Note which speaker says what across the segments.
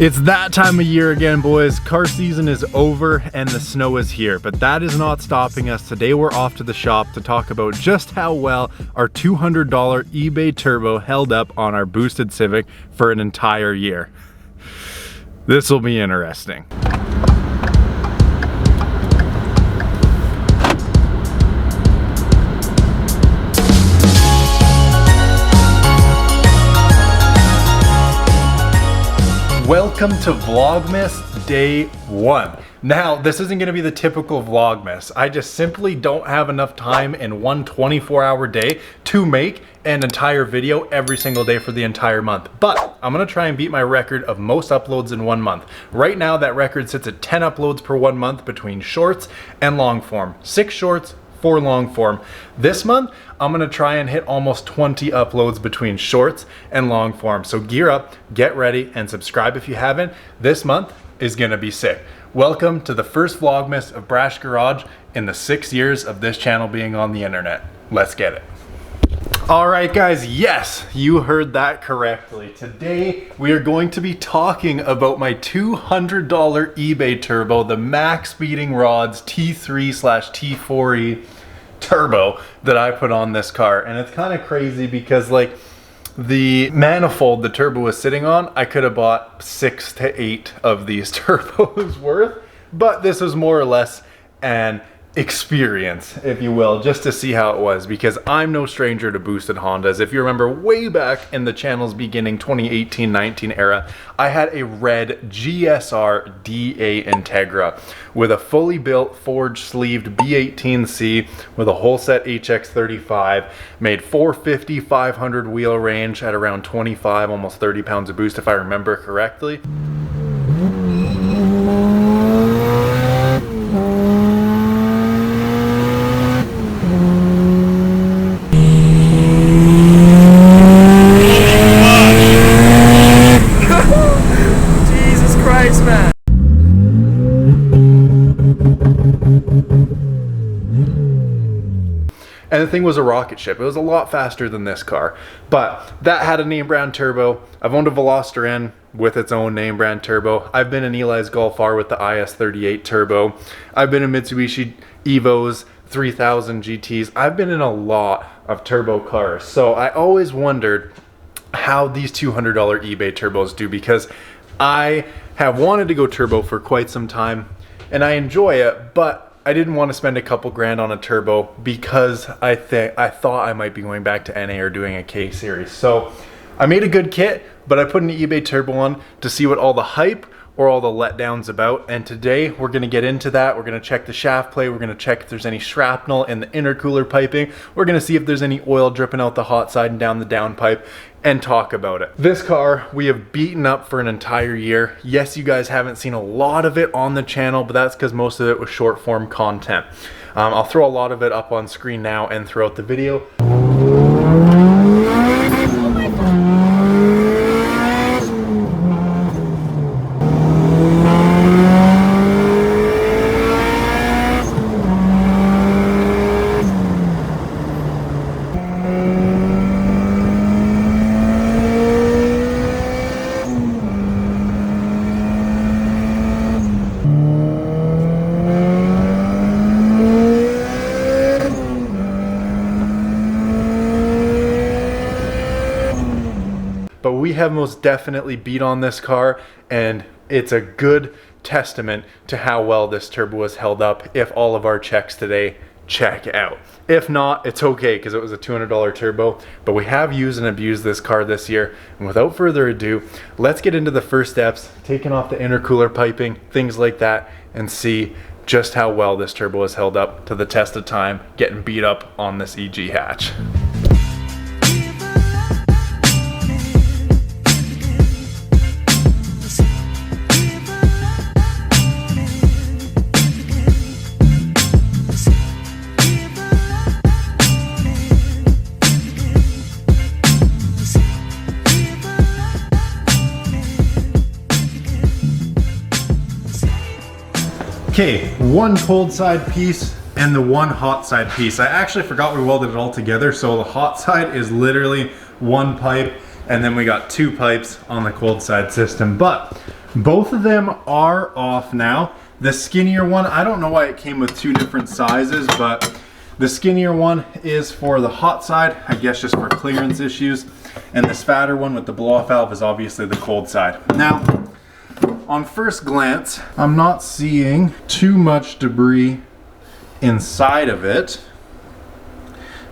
Speaker 1: It's that time of year again, boys. Car season is over and the snow is here, but that is not stopping us. Today we're off to the shop to talk about just how well our $200 eBay Turbo held up on our boosted Civic for an entire year. This will be interesting. Welcome to Vlogmas Day 1. Now, this isn't going to be the typical Vlogmas. I just simply don't have enough time in one 24-hour day to make an entire video every single day for the entire month. But I'm going to try and beat my record of most uploads in 1 month. Right now, that record sits at 10 uploads per 1 month between shorts and long form. 6 shorts, 4 long form. This month, I'm gonna try and hit almost 20 uploads between shorts and long form. So gear up, get ready, and subscribe if you haven't. This month is gonna be sick. Welcome to the first Vlogmas of Brash Garage in the 6 years of this channel being on the internet. Let's get it. All right, guys, yes, you heard that correctly. Today, we are going to be talking about my $200 eBay Turbo, the max beating rods T3/T4E Turbo that I put on this car. And it's kind of crazy because like the manifold the turbo is sitting on, I could have bought 6 to 8 of these turbos worth, but this was more or less an experience, if you will, just to see how it was, because I'm no stranger to boosted Hondas. If you remember way back in the channel's beginning 2018-19 era, I had a red GSR DA Integra with a fully built forged sleeved B18C with a whole set HX35, made 450 500 wheel range at around 25 almost 30 pounds of boost if I remember correctly. And the thing was a rocket ship. It was a lot faster than this car, but that had a name brand turbo. I've owned a Veloster N with its own name brand turbo. I've been in Eli's Golf R with the IS38 turbo. I've been in Mitsubishi Evos 3000 GTs. I've been in a lot of turbo cars. So I always wondered how these $200 eBay turbos do, because I have wanted to go turbo for quite some time and I enjoy it, but I didn't want to spend a couple grand on a turbo because I thought I might be going back to NA or doing a K series. So I made a good kit, but I put an eBay turbo on to see what all the hype or all the letdowns about. And today we're going to get into that. We're going to check the shaft plate. We're going to check if there's any shrapnel in the intercooler piping. We're going to see if there's any oil dripping out the hot side and down the downpipe, and talk about it. This car we have beaten up for an entire year. Yes, you guys haven't seen a lot of it on the channel, but that's because most of it was short form content. I'll throw a lot of it up on screen now and throughout the video. But we have most definitely beat on this car, and it's a good testament to how well this turbo has held up if all of our checks today check out. If not, it's okay because it was a $200 turbo, but we have used and abused this car this year. And without further ado, let's get into the first steps, taking off the intercooler piping, things like that, and see just how well this turbo has held up to the test of time, getting beat up on this EG hatch. Okay, one cold side piece and the one hot side piece. I actually forgot we welded it all together, so the hot side is literally one pipe, and then we got two pipes on the cold side system. But Both of them are off now. The skinnier one, I don't know why it came with two different sizes, but the skinnier one is for the hot side, I guess just for clearance issues. And this fatter one with the blow-off valve is obviously the cold side. Now, on first glance, I'm not seeing too much debris inside of it,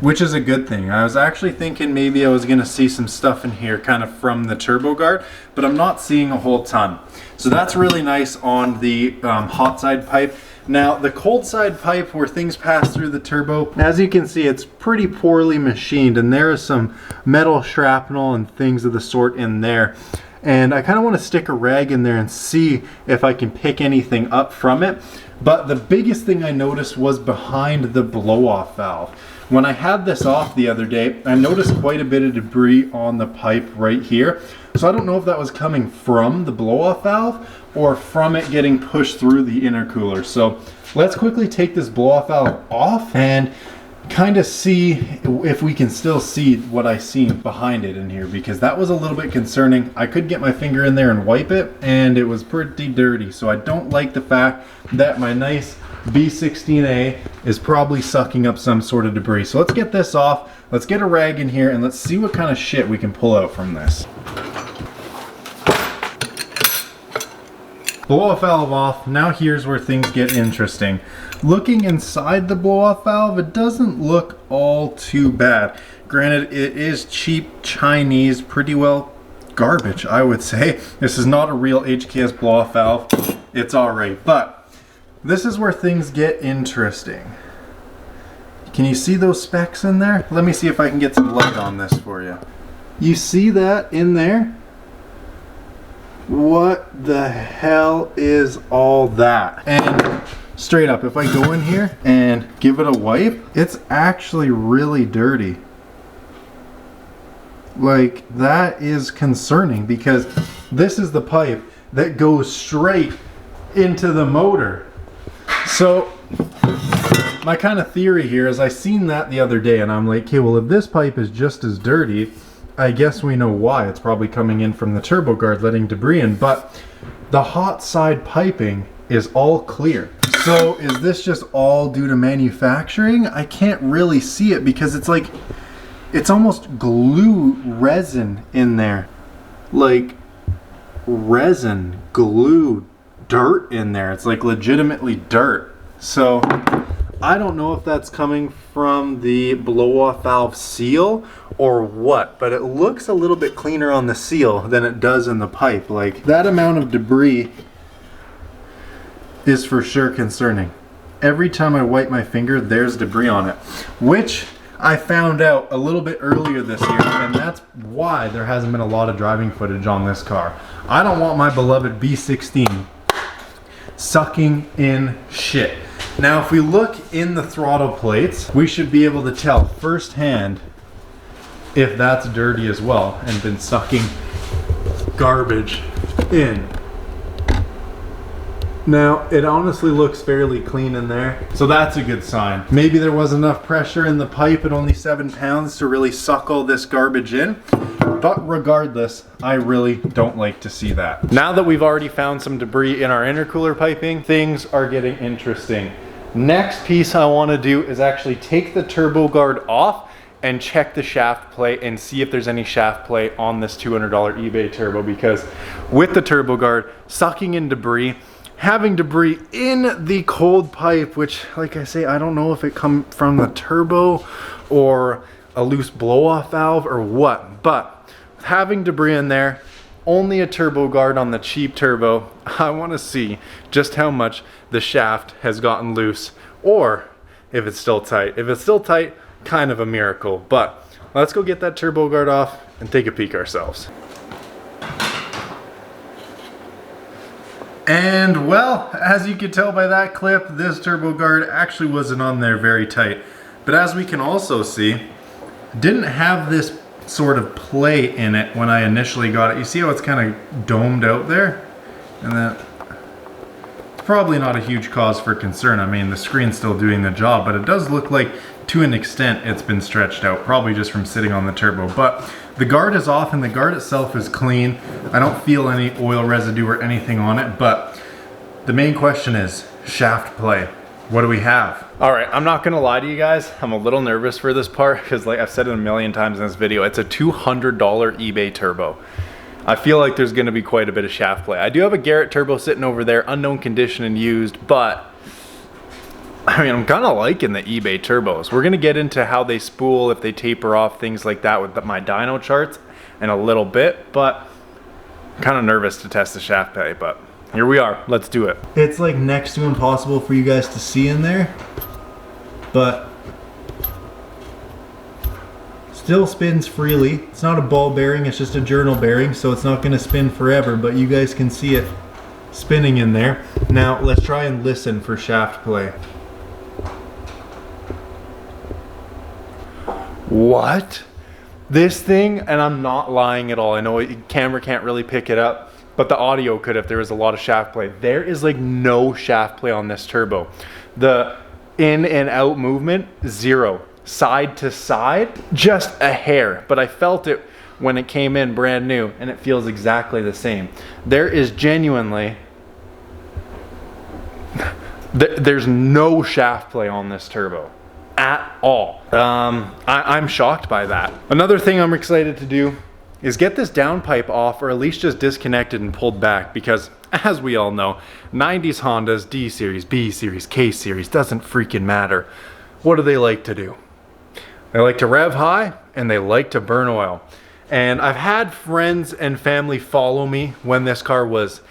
Speaker 1: which is a good thing. I was actually thinking maybe I was gonna see some stuff in here kind of from the turbo guard, but I'm not seeing a whole ton. So that's really nice on the hot side pipe. Now the cold side pipe where things pass through the turbo, as you can see, it's pretty poorly machined and there is some metal shrapnel and things of the sort in there. And I kind of want to stick a rag in there and see if I can pick anything up from it. But the biggest thing I noticed was behind the blow-off valve. When I had this off the other day, I noticed quite a bit of debris on the pipe right here. So I don't know if that was coming from the blow-off valve or from it getting pushed through the intercooler. So let's quickly take this blow-off valve off and kind of see if we can still see what I see behind it in here, because that was a little bit concerning. I could get my finger in there and wipe it and it was pretty dirty. So I don't like the fact that my nice B16A is probably sucking up some sort of debris. So let's get this off. Let's get a rag in here and let's see what kind of shit we can pull out from this. Blow-off valve off. Now here's where things get interesting. Looking inside the blow-off valve, it doesn't look all too bad. Granted, it is cheap Chinese, pretty well garbage, I would say. This is not a real HKS blow-off valve. It's alright, but this is where things get interesting. Can you see those specks in there? Let me see if I can get some light on this for you. You see that in there? What the hell is all that? And straight up, if I go in here and give it a wipe, it's actually really dirty. Like, that is concerning because this is the pipe that goes straight into the motor. So my kind of theory here is I seen that the other day and I'm like, okay, well if this pipe is just as dirty, I guess we know why. It's probably coming in from the turbo guard, letting debris in, but the hot side piping is all clear. So is this just all due to manufacturing? I can't really see it because it's like, it's almost glue resin in there. Like resin, glue, dirt in there. It's like legitimately dirt. So I don't know if that's coming from the blow-off valve seal or what, but it looks a little bit cleaner on the seal than it does in the pipe. Like, that amount of debris is for sure concerning. Every time I wipe my finger, there's debris on it, which I found out a little bit earlier this year, and that's why there hasn't been a lot of driving footage on this car. I don't want my beloved B16 sucking in shit. Now if we look in the throttle plates, we should be able to tell firsthand if that's dirty as well and been sucking garbage in. Now it honestly looks fairly clean in there, so that's a good sign. Maybe there wasn't enough pressure in the pipe at only 7 pounds to really suck all this garbage in. But regardless, I really don't like to see that. Now that we've already found some debris in our intercooler piping, things are getting interesting. Next piece I want to do is actually take the turbo guard off and check the shaft play and see if there's any shaft play on this $200 eBay turbo, because with the turbo guard sucking in debris, having debris in the cold pipe, which like I say, I don't know if it come from the turbo or a loose blow-off valve or what, but having debris in there, only a turbo guard on the cheap turbo, I want to see just how much the shaft has gotten loose, or if it's still tight. If it's still tight, kind of a miracle. But let's go get that turbo guard off and take a peek ourselves. And well, as you can tell by that clip, this turbo guard actually wasn't on there very tight. But as we can also see, didn't have this sort of play in it when I initially got it. You see how it's kind of domed out there? And that it's probably not a huge cause for concern. I mean, the screen's still doing the job, but it does look like to an extent it's been stretched out, probably just from sitting on the turbo. But The guard is off and the guard itself is clean. I don't feel any oil residue or anything on it, but the main question is shaft play. What do we have? All right, I'm not gonna lie to you guys. I'm a little nervous for this part because like I've said it a million times in this video, it's a $200 eBay turbo. I feel like there's gonna be quite a bit of shaft play. I do have a Garrett turbo sitting over there, unknown condition and used, but I mean, I'm kind of liking the eBay turbos. We're gonna get into how they spool, if they taper off, things like that with my dyno charts in a little bit, but I'm kind of nervous to test the shaft play, but here we are, let's do it.
Speaker 2: It's like next to impossible for you guys to see in there, but still spins freely. It's not a ball bearing, it's just a journal bearing, so it's not gonna spin forever, but you guys can see it spinning in there. Now let's try and listen for shaft play.
Speaker 1: What? This thing, and I'm not lying at all, I know camera can't really pick it up, but the audio could if there was a lot of shaft play. There is like no shaft play on this turbo. The in and out movement, zero. Side to side, just a hair, but I felt it when it came in brand new and it feels exactly the same. There is genuinely, there's no shaft play on this turbo at all. I'm shocked by that. Another thing I'm excited to do is get this downpipe off, or at least just disconnected and pulled back, because as we all know, 90s Hondas, D series, B series, K series, doesn't freaking matter. What do they like to do? They like to rev high and they like to burn oil. And I've had friends and family follow me when this car was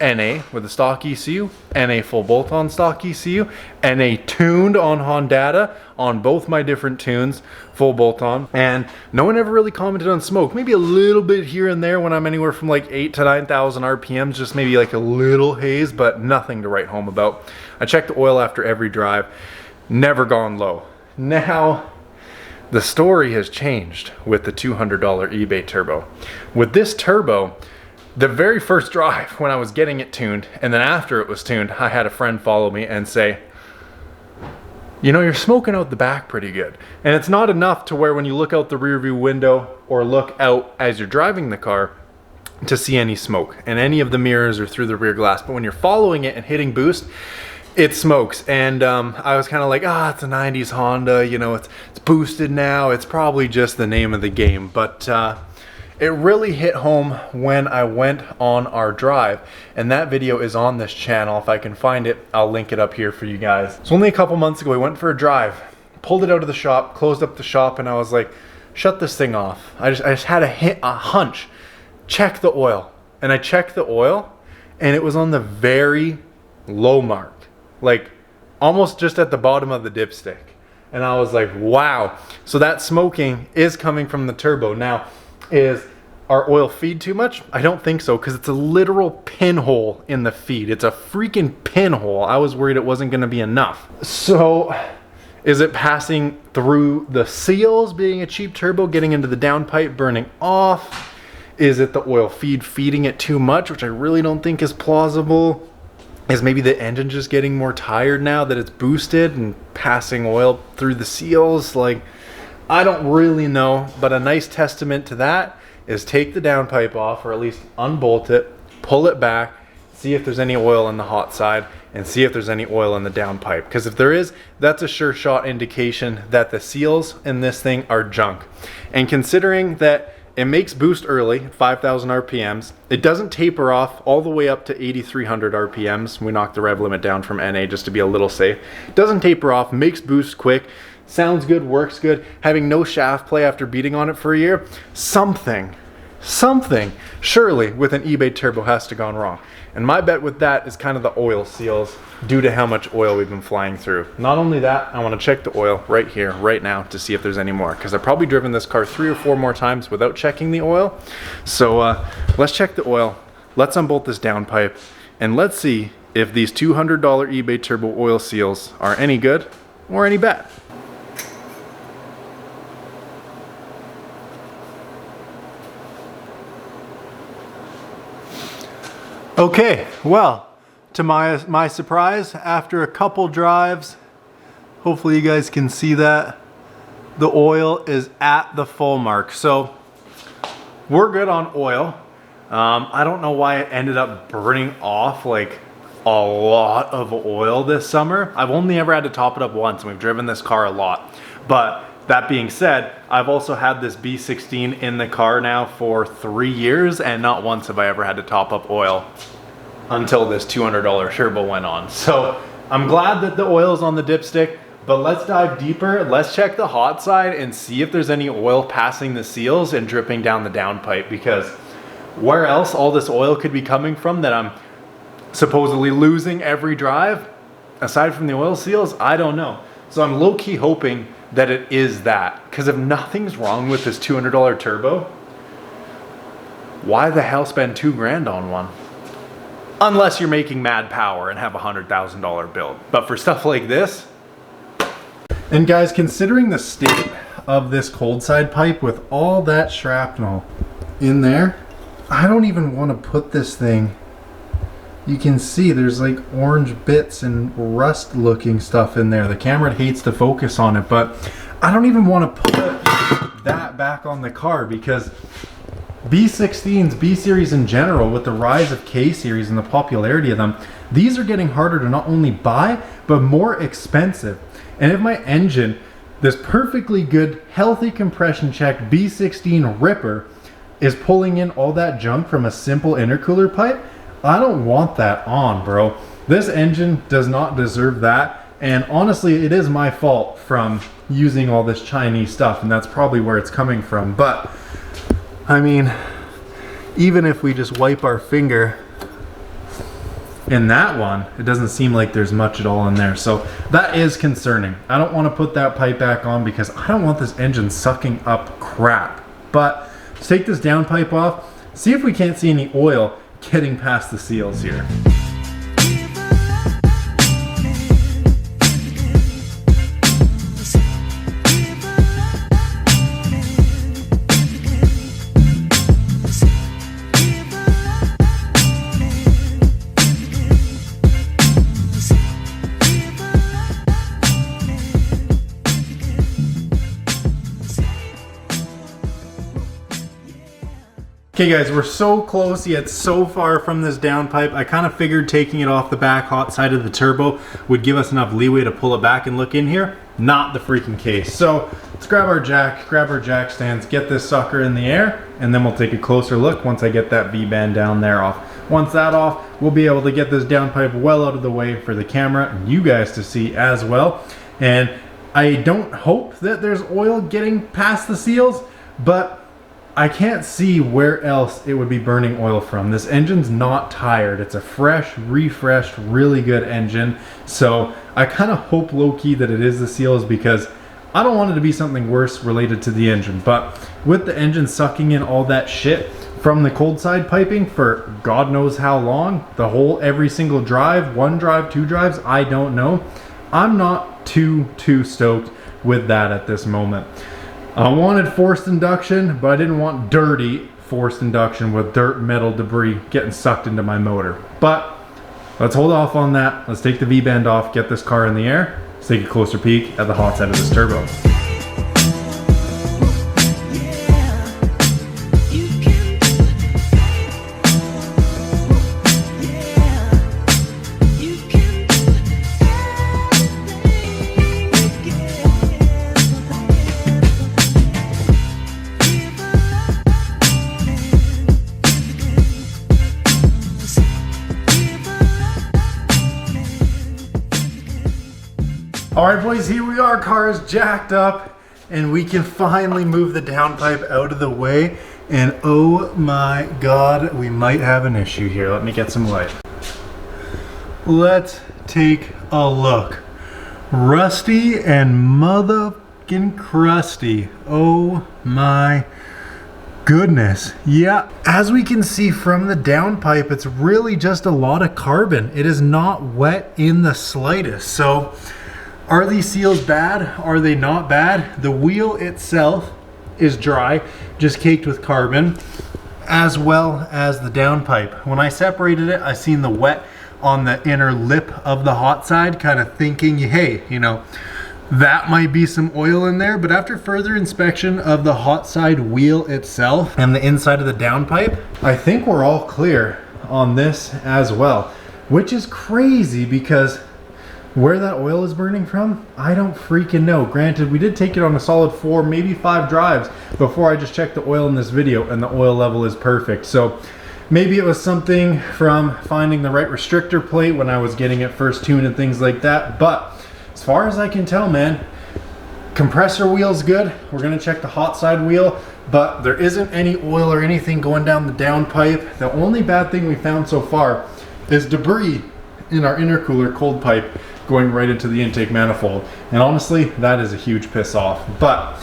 Speaker 1: NA with a stock ECU, NA full bolt-on stock ECU, NA tuned on Honda on both my different tunes, full bolt-on, and no one ever really commented on smoke. Maybe a little bit here and there when I'm anywhere from like 8,000 to 9,000 RPMs, just maybe like a little haze, but nothing to write home about. I check the oil after every drive, never gone low. Now, the story has changed with the $200 eBay turbo. With this turbo, the very first drive when I was getting it tuned, and then after it was tuned, I had a friend follow me and say, you know, you're smoking out the back pretty good. And it's not enough to where when you look out the rear view window or look out as you're driving the car to see any smoke in any of the mirrors or through the rear glass. But when you're following it and hitting boost, it smokes. And I was kind of like, it's a 90s Honda, you know, it's boosted now. It's probably just the name of the game. But it really hit home when I went on our drive, and that video is on this channel. If I can find it, I'll link it up here for you guys. So only a couple months ago, we went for a drive, pulled it out of the shop, closed up the shop, and I was like, shut this thing off. I just had a hunch, check the oil. And I checked the oil, and it was on the very low mark, like almost just at the bottom of the dipstick. And I was like, wow. So that smoking is coming from the turbo. Now, is our oil feed too much? I don't think so, because it's a literal pinhole in the feed. It's a freaking pinhole. I was worried it wasn't going to be enough. So is it passing through the seals, being a cheap turbo, getting into the downpipe, burning off? Is it the oil feed feeding it too much, which I really don't think is plausible? Is maybe the engine just getting more tired now that it's boosted and passing oil through the seals? Like, I don't really know, but a nice testament to that is take the downpipe off, or at least unbolt it, pull it back, see if there's any oil on the hot side, and see if there's any oil in the downpipe. Because if there is, that's a sure shot indication that the seals in this thing are junk. And considering that it makes boost early, 5,000 RPMs, it doesn't taper off all the way up to 8,300 RPMs. We knocked the rev limit down from NA just to be a little safe. It doesn't taper off, makes boost quick, sounds good, works good, having no shaft play after beating on it for a year. Something surely with an eBay turbo has to gone wrong. And my bet with that is kind of the oil seals, due to how much oil we've been flying through. Not only that, I want to check the oil right here, right now, to see if there's any more, because I've probably driven this car 3 or 4 more times without checking the oil. So let's check the oil, let's unbolt this downpipe, and let's see if these $200 eBay turbo oil seals are any good or any bad.
Speaker 2: Okay, well, to my surprise, after a couple drives, hopefully you guys can see that, the oil is at the full mark. So
Speaker 1: we're good on oil. I don't know why it ended up burning off like a lot of oil this summer. I've only ever had to top it up once, and we've driven this car a lot. But that being said, I've also had this B16 in the car now for 3 years, and not once have I ever had to top up oil until this $200 turbo went on. So I'm glad that the oil's on the dipstick, but let's dive deeper. Let's check the hot side and see if there's any oil passing the seals and dripping down the downpipe, because where else all this oil could be coming from that I'm supposedly losing every drive, aside from the oil seals, I don't know. So I'm low-key hoping that it is that, because if nothing's wrong with this $200 turbo, why the hell spend $2 grand on one? Unless you're making mad power and have a $100,000 build. But for stuff like this.
Speaker 2: And guys, considering the state of this cold side pipe with all that shrapnel in there, I don't even want to put this thing. You can see there's like orange bits and rust looking stuff in there. The camera hates to focus on it, but I don't even want to put that back on the car, because B16s, B series in general, with the rise of K series and the popularity of them, these are getting harder to not only buy, but more expensive. And if my engine, this perfectly good, healthy compression check B16 Ripper, is pulling in all that junk from a simple intercooler pipe, I don't want that on, bro. This engine does not deserve that. And honestly, it is my fault from using all this Chinese stuff, and that's probably where it's coming from. But I mean, even if we just wipe our finger in that one, it doesn't seem like there's much at all in there. So that is concerning. I don't want to put that pipe back on because I don't want this engine sucking up crap. But let's take this downpipe off, see if we can't see any oil getting past the seals here. Okay guys, we're so close yet so far from this downpipe. I kind of figured taking it off the back hot side of the turbo would give us enough leeway to pull it back and look in here. Not the freaking case. So let's grab our jack stands, get this sucker in the air, and then we'll take a closer look once I get that V-band down there off. Once that off, we'll be able to get this downpipe well out of the way for the camera and you guys to see as well. And I don't hope that there's oil getting past the seals, but I can't see where else it would be burning oil from. This engine's not tired. It's a fresh, refreshed, really good engine. So I kind of hope low-key that it is the seals, because I don't want it to be something worse related to the engine. But with the engine sucking in all that shit from the cold side piping for God knows how long, every single drive, 1 drive, 2 drives, I don't know. I'm not too stoked with that at this moment. I wanted forced induction, but I didn't want dirty forced induction with dirt, metal, debris getting sucked into my motor. But let's hold off on that. Let's take the V-band off, get this car in the air. Let's take a closer peek at the hot side of this turbo. Alright boys, here we are, car is jacked up, and we can finally move the downpipe out of the way, and oh my god, we might have an issue here. Let me get some light. Let's take a look. Rusty and motherfucking crusty. Oh my goodness. Yeah, as we can see from the downpipe, it's really just a lot of carbon. It is not wet in the slightest. So are these seals bad? Are they not bad? The wheel itself is dry, just caked with carbon, as well as the downpipe. When I separated it, I seen the wet on the inner lip of the hot side, kind of thinking, hey, you know, That might be some oil in there, but after further inspection of the hot side wheel itself and the inside of the downpipe, I think we're all clear on this as well, which is crazy because where that oil is burning from, I don't freaking know. Granted, we did take it on a solid 4, maybe 5 drives before I just checked the oil in this video, and the oil level is perfect. So maybe it was something from finding the right restrictor plate when I was getting it first tuned and things like that. But as far as I can tell, man, compressor wheel's good. We're gonna check the hot side wheel, but there isn't any oil or anything going down the downpipe. The only bad thing we found so far is debris in our intercooler cold pipe going right into the intake manifold. And honestly, that is a huge piss off. But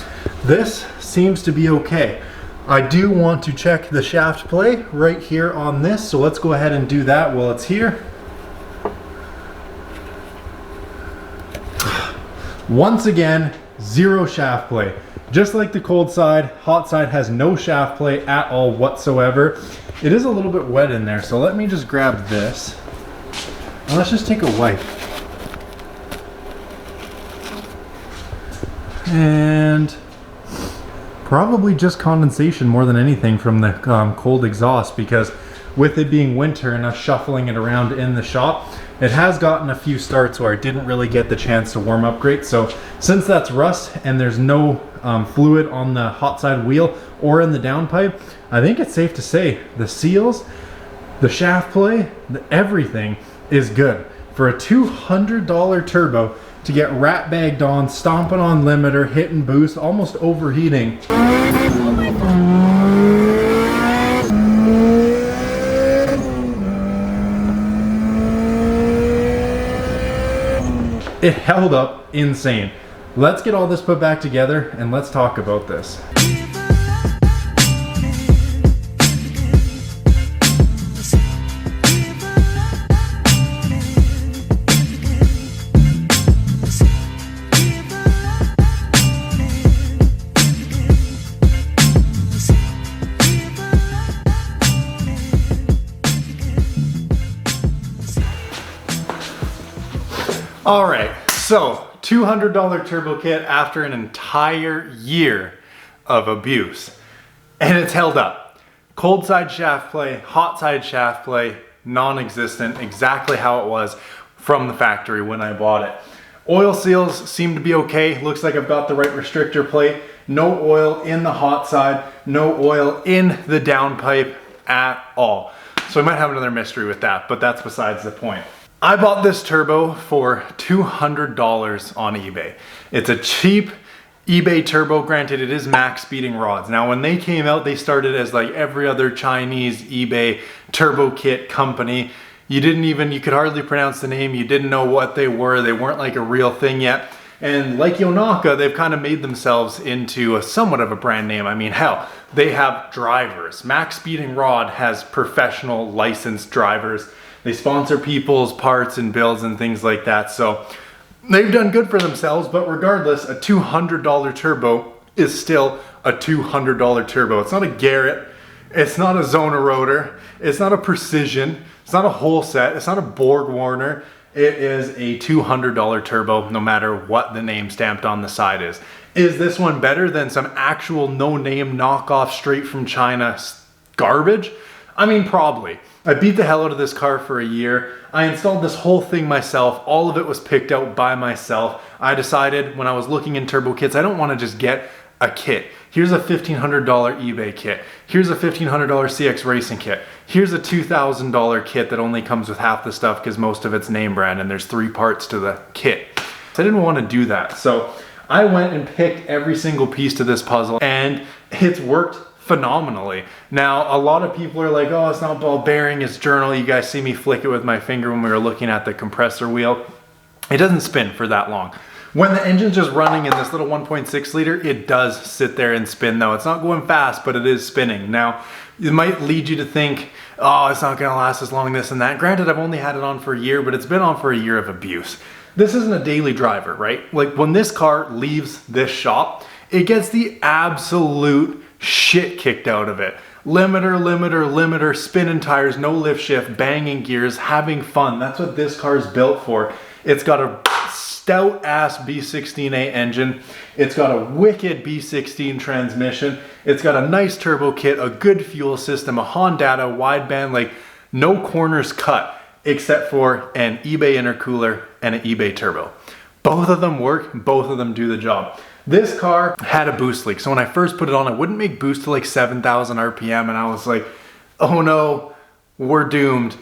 Speaker 2: this seems to be okay. I do want to check the shaft play right here on this, so let's go ahead and do that while it's here. Once again, zero shaft play. Just like the cold side, hot side has no shaft play at all whatsoever. It is a little bit wet in there, so let me just grab this. And let's just take a wipe. And probably just condensation more than anything from the cold exhaust, because with it being winter and us shuffling it around in the shop, it has gotten a few starts where I didn't really get the chance to warm up great. So since that's rust and there's no fluid on the hot side wheel or in the downpipe, I think it's safe to say the seals, the shaft play, everything is good. For a $200 turbo to get rat bagged on, stomping on limiter, hitting boost, almost overheating. It held up insane. Let's get all this put back together and let's talk about this. All right, so $200 turbo kit after an entire year of abuse, and it's held up. Cold side shaft play, hot side shaft play, non-existent, exactly how it was from the factory when I bought it. Oil seals seem to be okay. Looks like I've got the right restrictor plate. No oil in the hot side, no oil in the downpipe at all. So we might have another mystery with that, but that's besides the point. I bought this turbo for $200 on eBay. It's a cheap eBay turbo. Granted, it is max speeding rods. Now, when they came out, they started as like every other Chinese eBay turbo kit company. You could hardly pronounce the name. You didn't know what they were. They weren't like a real thing yet. And like Yonaka, they've kind of made themselves into somewhat of a brand name. I mean, hell, they have drivers. Max Speeding Rod has professional licensed drivers. They sponsor people's parts and builds and things like that. So they've done good for themselves, but regardless, a $200 turbo is still a $200 turbo. It's not a Garrett. It's not a Zona rotor. It's not a Precision. It's not a whole set. It's not a Borg Warner. It is a $200 turbo, no matter what the name stamped on the side is. Is this one better than some actual no-name knockoff straight from China garbage? I mean, probably. I beat the hell out of this car for a year. I installed this whole thing myself. All of it was picked out by myself. I decided when I was looking in turbo kits, I don't want to just get a kit. Here's a $1,500 eBay kit. Here's a $1,500 CX Racing kit. Here's a $2,000 kit that only comes with half the stuff because most of it's name brand and there's 3 parts to the kit. So I didn't want to do that. So I went and picked every single piece to this puzzle and it's worked phenomenally. Now, a lot of people are like, oh, it's not ball bearing, it's journal. You guys see me flick it with my finger when we were looking at the compressor wheel. It doesn't spin for that long. When the engine's just running in this little 1.6 liter, it does sit there and spin though. It's not going fast, but it is spinning. Now, it might lead you to think, oh, it's not gonna last as long, this and that. Granted, I've only had it on for a year, but it's been on for a year of abuse. This isn't a daily driver, right? Like when this car leaves this shop, it gets the absolute shit kicked out of it. Limiter, spinning tires, no lift shift, banging gears, having fun. That's what this car is built for. It's got a
Speaker 1: stout ass B16A engine. It's got a wicked B16 transmission. It's got a nice turbo kit, a good fuel system, a Honda wideband, like no corners cut except for an eBay intercooler and an eBay turbo. Both of them work, both of them do the job. This car had a boost leak. So when I first put it on, it wouldn't make boost to like 7,000 RPM. And I was like, oh no, we're doomed.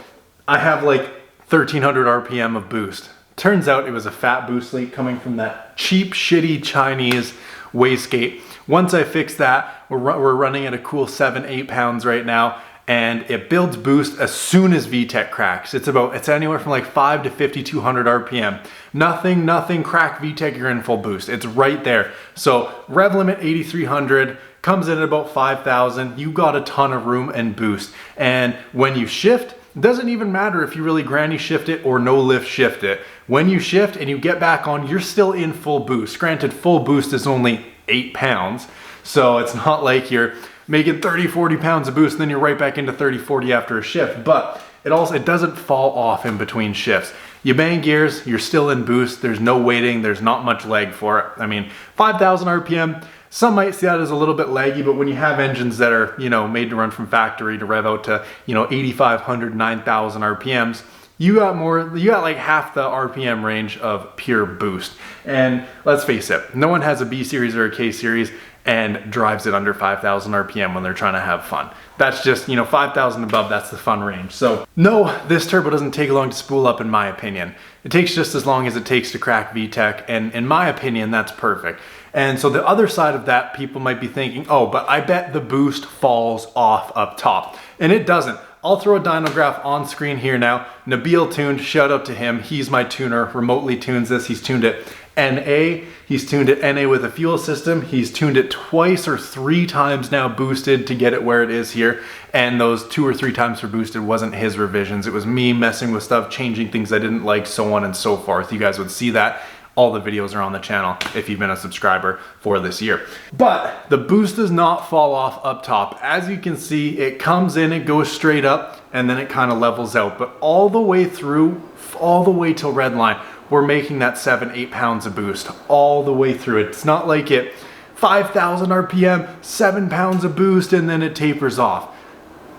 Speaker 1: I have like 1,300 RPM of boost. Turns out it was a fat boost leak coming from that cheap, shitty Chinese wastegate. Once I fixed that, we're running at a cool 7-8 pounds right now, and it builds boost as soon as VTEC cracks. It's anywhere from like 5 to 5,200 RPM. Nothing crack VTEC, you're in full boost. It's right there. So rev limit 8,300, comes in at about 5,000. You got a ton of room and boost. And when you shift, it doesn't even matter if you really granny shift it or no lift shift it. When you shift and you get back on, you're still in full boost. Granted, full boost is only 8 pounds. So it's not like you're making 30, 40 pounds of boost and then you're right back into 30, 40 after a shift. But it doesn't fall off in between shifts. You bang gears, you're still in boost. There's no waiting. There's not much leg for it. I mean, 5,000 RPM, some might see that as a little bit laggy, but when you have engines that are, made to run from factory to rev out to, 8,500, 9,000 RPMs, you got like half the RPM range of pure boost. And let's face it, no one has a B series or a K series and drives it under 5,000 RPM when they're trying to have fun. That's just, 5,000 above, that's the fun range. So no, this turbo doesn't take long to spool up in my opinion. It takes just as long as it takes to crack VTEC, and in my opinion, that's perfect. And so the other side of that, people might be thinking, oh, but I bet the boost falls off up top. And it doesn't. I'll throw a dyno graph on screen here now. Nabil tuned, shout out to him. He's my tuner, remotely tunes this. He's tuned it NA, he's tuned it NA with a fuel system. He's tuned it twice or 3 times now boosted to get it where it is here. And those 2 or 3 times for boosted wasn't his revisions. It was me messing with stuff, changing things I didn't like, so on and so forth. You guys would see that. All the videos are on the channel if you've been a subscriber for this year. But the boost does not fall off up top. As you can see, it comes in, it goes straight up, and then it kind of levels out. But all the way through, all the way till red line, we're making that 7-8 pounds of boost all the way through. It's not like it 5,000 RPM, 7 pounds of boost, and then it tapers off.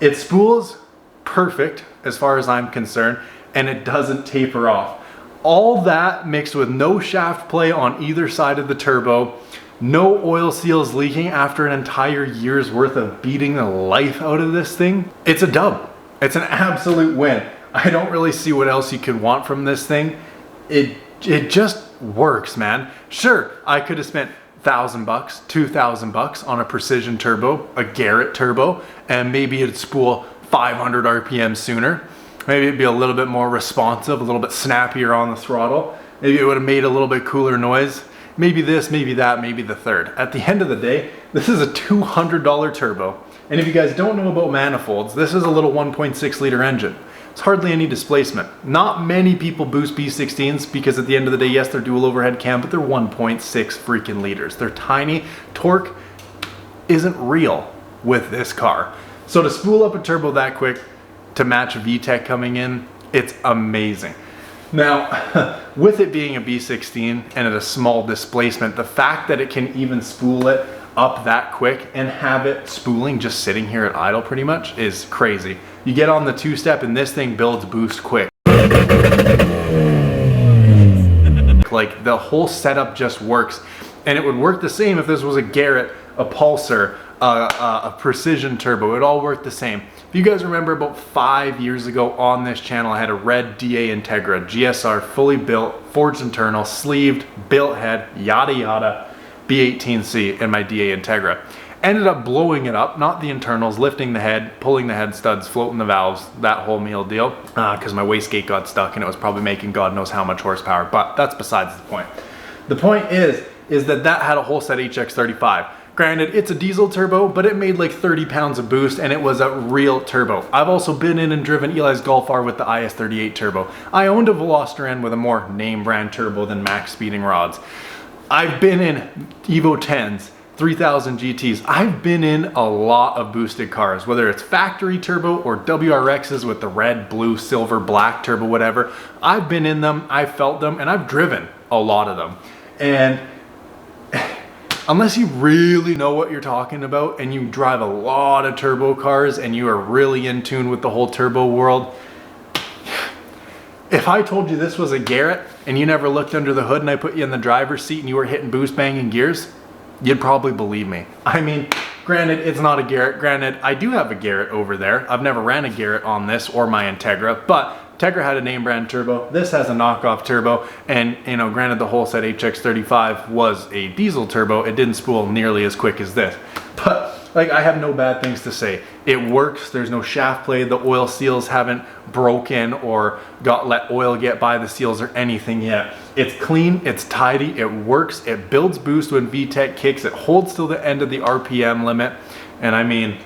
Speaker 1: It spools perfect as far as I'm concerned, and it doesn't taper off. All that mixed with no shaft play on either side of the turbo, no oil seals leaking after an entire year's worth of beating the life out of this thing. It's a dub. It's an absolute win. I don't really see what else you could want from this thing. It just works, man. Sure, I could have spent $1,000, $2,000 on a precision turbo, a Garrett turbo, and maybe it'd spool 500 RPM sooner. Maybe it'd be a little bit more responsive, a little bit snappier on the throttle. Maybe it would have made a little bit cooler noise. Maybe this, maybe that, maybe the third. At the end of the day, this is a $200 turbo. And if you guys don't know about manifolds, this is a little 1.6 liter engine. It's hardly any displacement. Not many people boost B16s because at the end of the day, yes, they're dual overhead cam, but they're 1.6 freaking liters. They're tiny. Torque isn't real with this car. So to spool up a turbo that quick, to match VTEC coming in, it's amazing. Now, with it being a B16 and at a small displacement, the fact that it can even spool it up that quick and have it spooling just sitting here at idle pretty much is crazy. You get on the 2-step and this thing builds boost quick. Like the whole setup just works. And it would work the same if this was a Garrett, a Pulsar, a precision turbo. It all worked the same. If you guys remember about 5 years ago on this channel, I had a red DA Integra GSR, fully built, forged internal, sleeved, built head, yada yada, B18C in my DA Integra. Ended up blowing it up, not the internals, lifting the head, pulling the head studs, floating the valves, that whole meal deal, because my wastegate got stuck and it was probably making God knows how much horsepower, but that's besides the point. The point is that had a whole set HX35. Granted, it's a diesel turbo, but it made like 30 pounds of boost and it was a real turbo. I've also been in and driven Eli's Golf R with the IS38 turbo. I owned a Veloster N with a more name brand turbo than max speeding rods. I've been in Evo 10s, 3000 GTs. I've been in a lot of boosted cars, whether it's factory turbo or WRXs with the red, blue, silver, black turbo, whatever. I've been in them, I've felt them, and I've driven a lot of them. And unless you really know what you're talking about and you drive a lot of turbo cars and you are really in tune with the whole turbo world, if I told you this was a Garrett and you never looked under the hood and I put you in the driver's seat and you were hitting boost banging gears, you'd probably believe me. I mean, granted, it's not a Garrett. Granted, I do have a Garrett over there. I've never ran a Garrett on this or my Integra, but Integra had a name brand turbo. This has a knockoff turbo. And, you know, granted, the Holset HX35 was a diesel turbo. It didn't spool nearly as quick as this. But, like, I have no bad things to say. It works. There's no shaft play. The oil seals haven't broken or let oil get by the seals or anything yet. It's clean. It's tidy. It works. It builds boost when VTEC kicks. It holds till the end of the RPM limit. And I mean,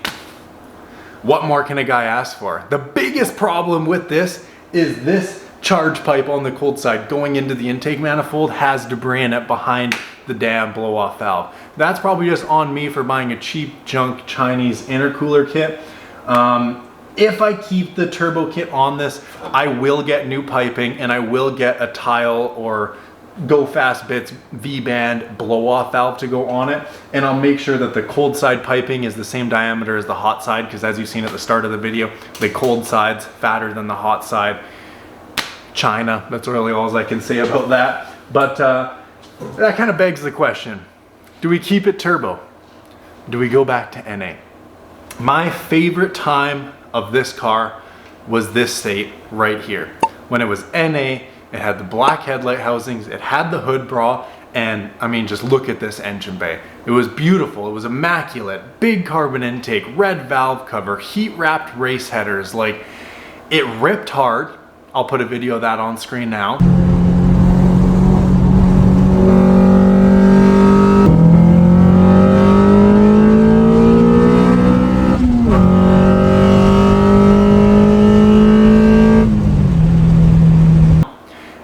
Speaker 1: what more can a guy ask for? The biggest problem with this is this charge pipe on the cold side going into the intake manifold has debris in it behind the damn blow off valve. That's probably just on me for buying a cheap junk Chinese intercooler kit. If I keep the turbo kit on this, I will get new piping and I will get a tile or Go Fast Bits V-band blow off valve to go on it, and I'll make sure that the cold side piping is the same diameter as the hot side, because as you've seen at the start of the video, the cold side's fatter than the hot side. China, that's really all I can say about that. But that kind of begs the question, do we keep it turbo? Do we go back to NA? My favorite time of this car was this state right here. When it was NA, it had the black headlight housings, it had the hood bra, and I mean, just look at this engine bay. It was beautiful, it was immaculate, big carbon intake, red valve cover, heat wrapped race headers. Like, it ripped hard. I'll put a video of that on screen now.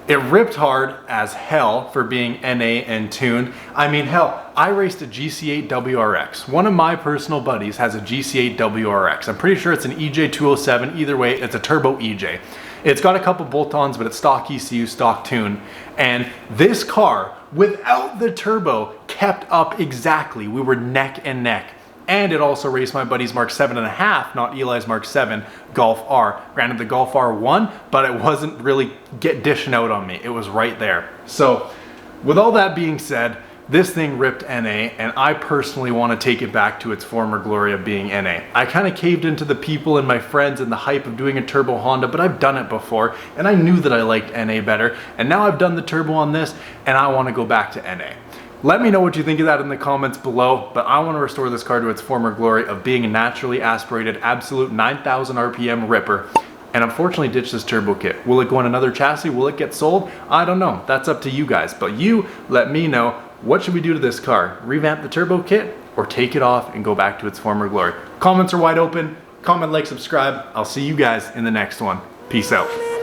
Speaker 1: It ripped hard as hell for being NA and tuned. I mean, hell, I raced a GC8 WRX. One of my personal buddies has a GC8 WRX. I'm pretty sure it's an EJ207. Either way, it's a turbo EJ. It's got a couple bolt-ons, but it's stock ECU, stock tune. And this car, without the turbo, kept up exactly. We were neck and neck. And it also raced my buddy's Mark 7.5, not Eli's Mark 7 Golf R. Granted, the Golf R won, but it wasn't really dishing out on me. It was right there. So with all that being said, this thing ripped NA, and I personally want to take it back to its former glory of being NA. I kind of caved into the people and my friends and the hype of doing a turbo Honda, but I've done it before, and I knew that I liked NA better, and now I've done the turbo on this, and I want to go back to NA. Let me know what you think of that in the comments below, but I want to restore this car to its former glory of being a naturally aspirated, absolute 9,000 RPM ripper, and unfortunately ditch this turbo kit. Will it go on another chassis? Will it get sold? I don't know. That's up to you guys, but you let me know, what should we do to this car? Revamp the turbo kit or take it off and go back to its former glory? Comments are wide open. Comment, like, subscribe. I'll see you guys in the next one. Peace out.